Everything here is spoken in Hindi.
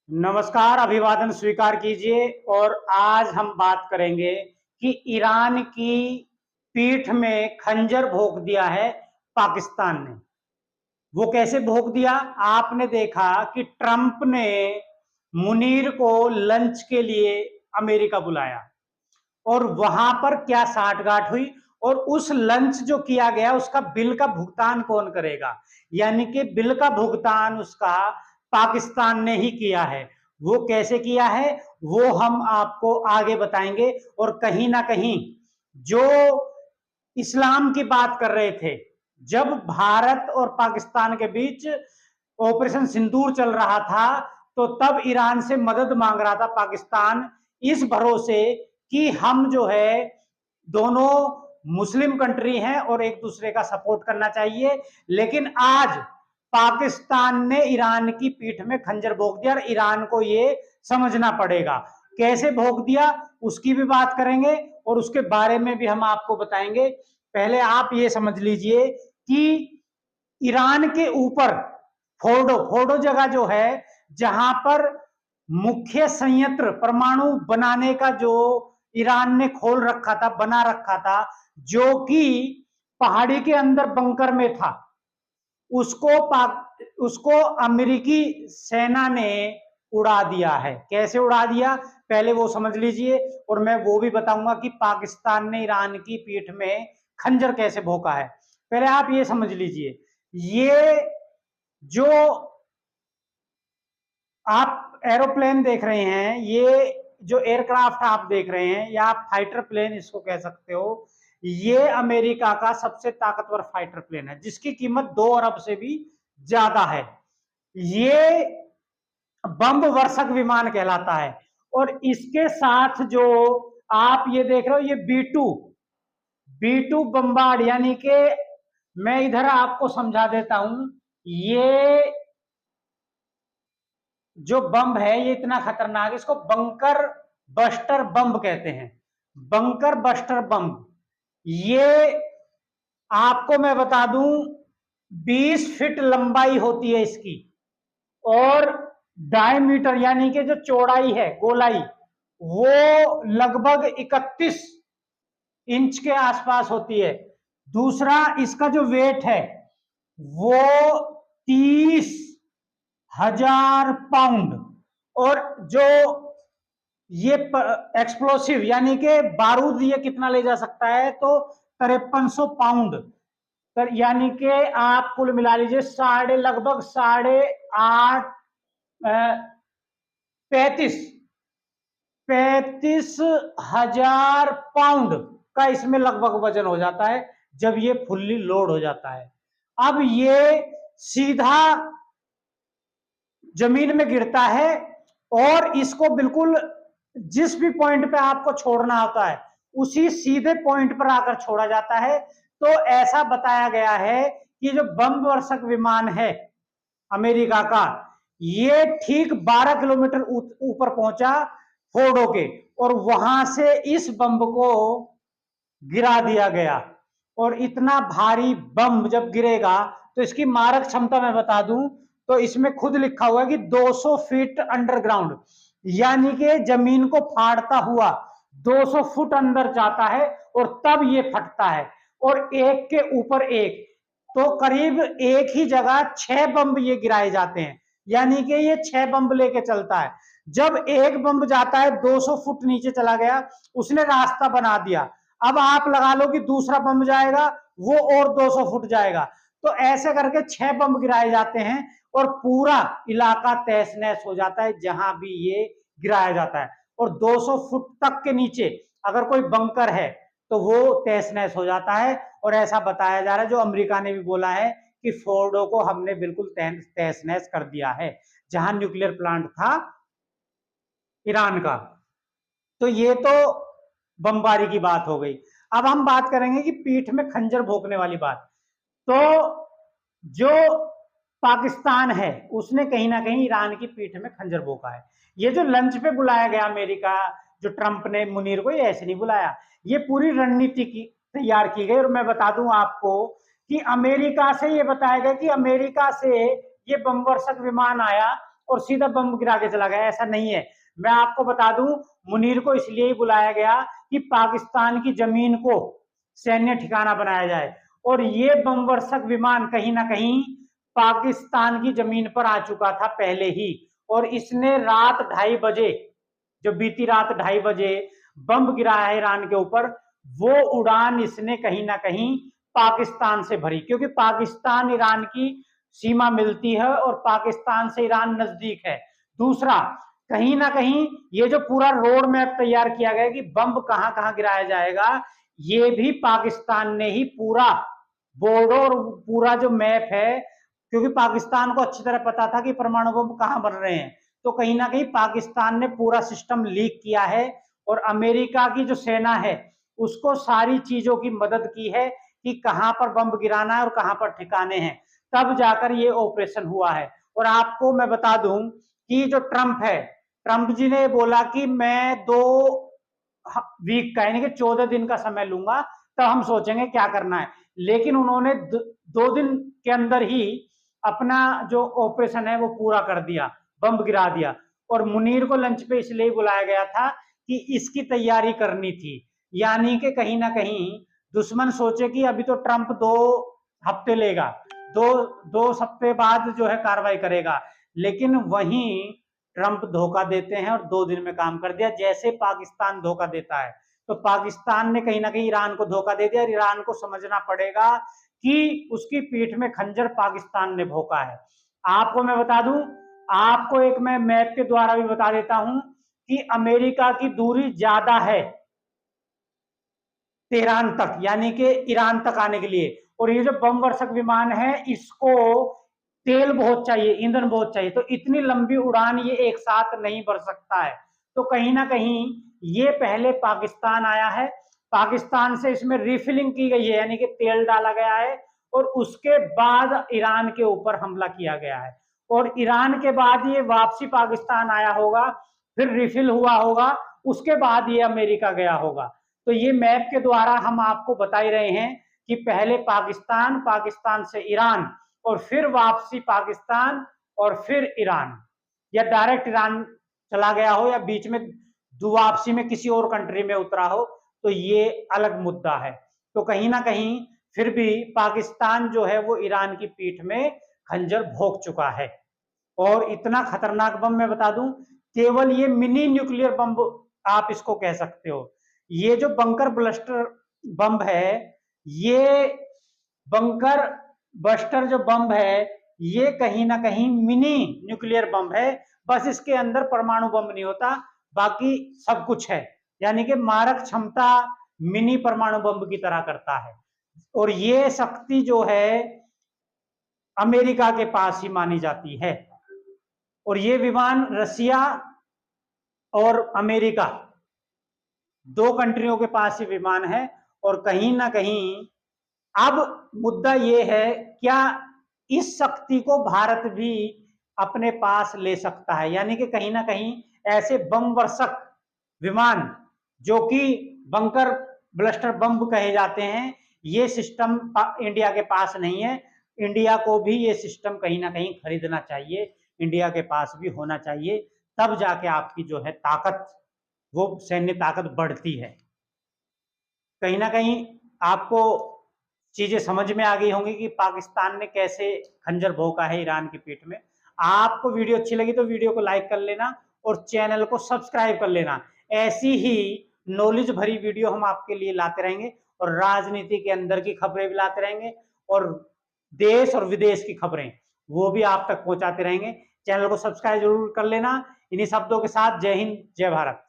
नमस्कार, अभिवादन स्वीकार कीजिए। और आज हम बात करेंगे कि ईरान की पीठ में खंजर भोंक दिया है पाकिस्तान ने। वो कैसे भोंक दिया? आपने देखा कि ट्रंप ने मुनीर को लंच के लिए अमेरिका बुलाया और वहां पर क्या साठगांठ हुई। और उस लंच जो किया गया उसका बिल का भुगतान कौन करेगा? यानी कि बिल का भुगतान उसका पाकिस्तान ने ही किया है। वो कैसे किया है वो हम आपको आगे बताएंगे। और कहीं ना कहीं जो इस्लाम की बात कर रहे थे, जब भारत और पाकिस्तान के बीच ऑपरेशन सिंदूर चल रहा था, तो तब ईरान से मदद मांग रहा था पाकिस्तान, इस भरोसे कि हम जो है दोनों मुस्लिम कंट्री हैं और एक दूसरे का सपोर्ट करना चाहिए। लेकिन आज पाकिस्तान ने ईरान की पीठ में खंजर भोंक दिया और ईरान को ये समझना पड़ेगा। कैसे भोंक दिया उसकी भी बात करेंगे और उसके बारे में भी हम आपको बताएंगे। पहले आप ये समझ लीजिए कि ईरान के ऊपर फोर्डो फोर्डो जगह जो है, जहां पर मुख्य संयंत्र परमाणु बनाने का जो ईरान ने खोल रखा था, बना रखा था, जो कि पहाड़ी के अंदर बंकर में था, उसको अमेरिकी सेना ने उड़ा दिया है। कैसे उड़ा दिया पहले वो समझ लीजिए, और मैं वो भी बताऊंगा कि पाकिस्तान ने ईरान की पीठ में खंजर कैसे भोंका है। पहले आप ये समझ लीजिए, ये जो आप एरोप्लेन देख रहे हैं, ये जो एयरक्राफ्ट आप देख रहे हैं, या आप फाइटर प्लेन इसको कह सकते हो, ये अमेरिका का सबसे ताकतवर फाइटर प्लेन है जिसकी कीमत 2 अरब से भी ज्यादा है। ये बम वर्षक विमान कहलाता है। और इसके साथ जो आप ये देख रहे हो, ये बी टू बम्बार्ड, यानी कि मैं इधर आपको समझा देता हूं। ये जो बम है ये इतना खतरनाक है, इसको बंकर बस्टर बम कहते हैं। बंकर बस्टर बम, ये आपको मैं बता दूं 20 फीट लंबाई होती है इसकी, और डायमीटर यानी कि जो चौड़ाई है, गोलाई, वो लगभग 31 इंच के आसपास होती है। दूसरा, इसका जो वेट है वो 30,000 पाउंड। और जो ये एक्सप्लोसिव यानी कि बारूद, ये कितना ले जा सकता है? तो 5300 पाउंड। यानी कि आप कुल मिला लीजिए लगभग 8.5 35,000 पाउंड का इसमें लगभग वजन हो जाता है जब ये फुल्ली लोड हो जाता है। अब ये सीधा जमीन में गिरता है और इसको बिल्कुल जिस भी पॉइंट पे आपको छोड़ना होता है उसी सीधे पॉइंट पर आकर छोड़ा जाता है। तो ऐसा बताया गया है कि जो बम वर्षक विमान है अमेरिका का, ये ठीक 12 किलोमीटर ऊपर पहुंचा फोर्डो के, और वहां से इस बम को गिरा दिया गया। और इतना भारी बम जब गिरेगा तो इसकी मारक क्षमता मैं बता दूं, तो इसमें खुद लिखा हुआ है कि 200 फीट अंडरग्राउंड, यानी कि जमीन को फाड़ता हुआ 200 फुट अंदर जाता है और तब ये फटता है। और एक के ऊपर एक, तो करीब एक ही जगह 6 बम ये गिराए जाते हैं, यानी कि ये 6 बम लेके चलता है। जब एक बम जाता है 200 फुट नीचे चला गया, उसने रास्ता बना दिया। अब आप लगा लो कि दूसरा बम जाएगा, वो और 200 फुट जाएगा। तो ऐसे करके 6 बम गिराए जाते हैं और पूरा इलाका तहस नहस हो जाता है जहां भी ये गिराया जाता है। और 200 फुट तक के नीचे अगर कोई बंकर है तो वो तहस नहस हो जाता है। और ऐसा बताया जा रहा है, जो अमेरिका ने भी बोला है कि फोर्डो को हमने बिल्कुल तहस नहस कर दिया है, जहां न्यूक्लियर प्लांट था ईरान का। तो ये तो बमबारी की बात हो गई। अब हम बात करेंगे कि पीठ में खंजर भोंकने वाली बात। तो जो पाकिस्तान है उसने कहीं ना कहीं ईरान की पीठ में खंजर भोंका है। ये जो लंच पे बुलाया गया अमेरिका, जो ट्रंप ने मुनीर को, ये ऐसे नहीं बुलाया, ये पूरी रणनीति की तैयार की गई। और मैं बता दूं आपको कि अमेरिका से ये बताया गया कि अमेरिका से ये बम वर्षक विमान आया और सीधा बम गिरा के चला गया, ऐसा नहीं है। मैं आपको बता दूं, मुनीर को इसलिए ही बुलाया गया कि पाकिस्तान की जमीन को सैन्य ठिकाना बनाया जाए, और ये बम वर्षक विमान कहीं ना कहीं पाकिस्तान की जमीन पर आ चुका था पहले ही, और इसने रात 2:30 बजे, जो बीती रात 2:30 बजे बम गिराया है ईरान के ऊपर, वो उड़ान इसने कहीं ना कहीं पाकिस्तान से भरी, क्योंकि पाकिस्तान ईरान की सीमा मिलती है और पाकिस्तान से ईरान नजदीक है। दूसरा, कहीं ना कहीं ये जो पूरा रोड मैप तैयार किया गया कि बम कहां कहां गिराया जाएगा, ये भी पाकिस्तान ने ही पूरा बोर्ड और पूरा जो मैप है, क्योंकि पाकिस्तान को अच्छी तरह पता था कि परमाणु बम कहां बन रहे हैं, तो कहीं ना कहीं पाकिस्तान ने पूरा सिस्टम लीक किया है, और अमेरिका की जो सेना है उसको सारी चीजों की मदद की है कि कहां पर बम गिराना है और कहां पर ठिकाने हैं, तब जाकर ये ऑपरेशन हुआ है। और आपको मैं बता दूं कि जो ट्रंप है, ट्रंप जी ने बोला कि मैं 2 वीक का यानी कि 14 दिन का समय लूंगा, तब हम सोचेंगे क्या करना है। लेकिन उन्होंने 2 दिन के अंदर ही अपना जो ऑपरेशन है वो पूरा कर दिया, बम गिरा दिया। और मुनीर को लंच पे इसलिए बुलाया गया था कि इसकी तैयारी करनी थी, यानी कि कहीं ना कहीं दुश्मन सोचे कि अभी तो ट्रंप 2 हफ्ते लेगा, दो हफ्ते बाद जो है कार्रवाई करेगा, लेकिन वहीं ट्रंप धोखा देते हैं और 2 दिन में काम कर दिया, जैसे पाकिस्तान धोखा देता है। तो पाकिस्तान ने कहीं ना कहीं ईरान को धोखा दे दिया, और ईरान को समझना पड़ेगा कि उसकी पीठ में खंजर पाकिस्तान ने भोंका है। आपको मैं बता दूं, आपको एक मैं मैप के द्वारा भी बता देता हूं कि अमेरिका की दूरी ज्यादा है तेहरान तक, यानी कि ईरान तक आने के लिए, और ये जो बम वर्षक विमान है इसको तेल बहुत चाहिए, ईंधन बहुत चाहिए, तो इतनी लंबी उड़ान ये एक साथ नहीं भर सकता है। तो कहीं ना कहीं ये पहले पाकिस्तान आया है, पाकिस्तान से इसमें रिफिलिंग की गई है, यानी कि तेल डाला गया है, और उसके बाद ईरान के ऊपर हमला किया गया है, और ईरान के बाद ये वापसी पाकिस्तान आया होगा, फिर रिफिल हुआ होगा, उसके बाद ये अमेरिका गया होगा। तो ये मैप के द्वारा हम आपको बता ही रहे हैं कि पहले पाकिस्तान, पाकिस्तान से ईरान, और फिर वापसी पाकिस्तान, और फिर ईरान, या डायरेक्ट ईरान चला गया हो, या बीच में वापसी में किसी और कंट्री में उतरा हो, तो ये अलग मुद्दा है। तो कहीं ना कहीं फिर भी पाकिस्तान जो है वो ईरान की पीठ में खंजर भोंक चुका है। और इतना खतरनाक बम मैं बता दूं, केवल ये मिनी न्यूक्लियर बम आप इसको कह सकते हो। ये जो बंकर ब्लास्टर बम है, ये बंकर बस्टर जो बम है, ये कहीं ना कहीं मिनी न्यूक्लियर बम है, बस इसके अंदर परमाणु बम नहीं होता, बाकी सब कुछ है, यानी कि मारक क्षमता मिनी परमाणु बम की तरह करता है। और ये शक्ति जो है अमेरिका के पास ही मानी जाती है, और ये विमान रसिया और अमेरिका 2 कंट्रियों के पास ये विमान है। और कहीं ना कहीं अब मुद्दा ये है, क्या इस शक्ति को भारत भी अपने पास ले सकता है, यानी कि कहीं ना कहीं ऐसे बम वर्षक विमान जो कि बंकर ब्लास्टर बम कहे जाते हैं, ये सिस्टम इंडिया के पास नहीं है। इंडिया को भी ये सिस्टम कहीं ना कहीं खरीदना चाहिए, इंडिया के पास भी होना चाहिए, तब जाके आपकी जो है ताकत, वो सैन्य ताकत बढ़ती है। कहीं ना कहीं आपको चीजें समझ में आ गई होंगी कि पाकिस्तान ने कैसे खंजर भोंका है ईरान की पीठ में। आपको वीडियो अच्छी लगी तो वीडियो को लाइक कर लेना और चैनल को सब्सक्राइब कर लेना। ऐसी ही नॉलेज भरी वीडियो हम आपके लिए लाते रहेंगे, और राजनीति के अंदर की खबरें भी लाते रहेंगे, और देश और विदेश की खबरें वो भी आप तक पहुंचाते रहेंगे। चैनल को सब्सक्राइब जरूर कर लेना। इन्हीं शब्दों के साथ जय हिंद, जय भारत।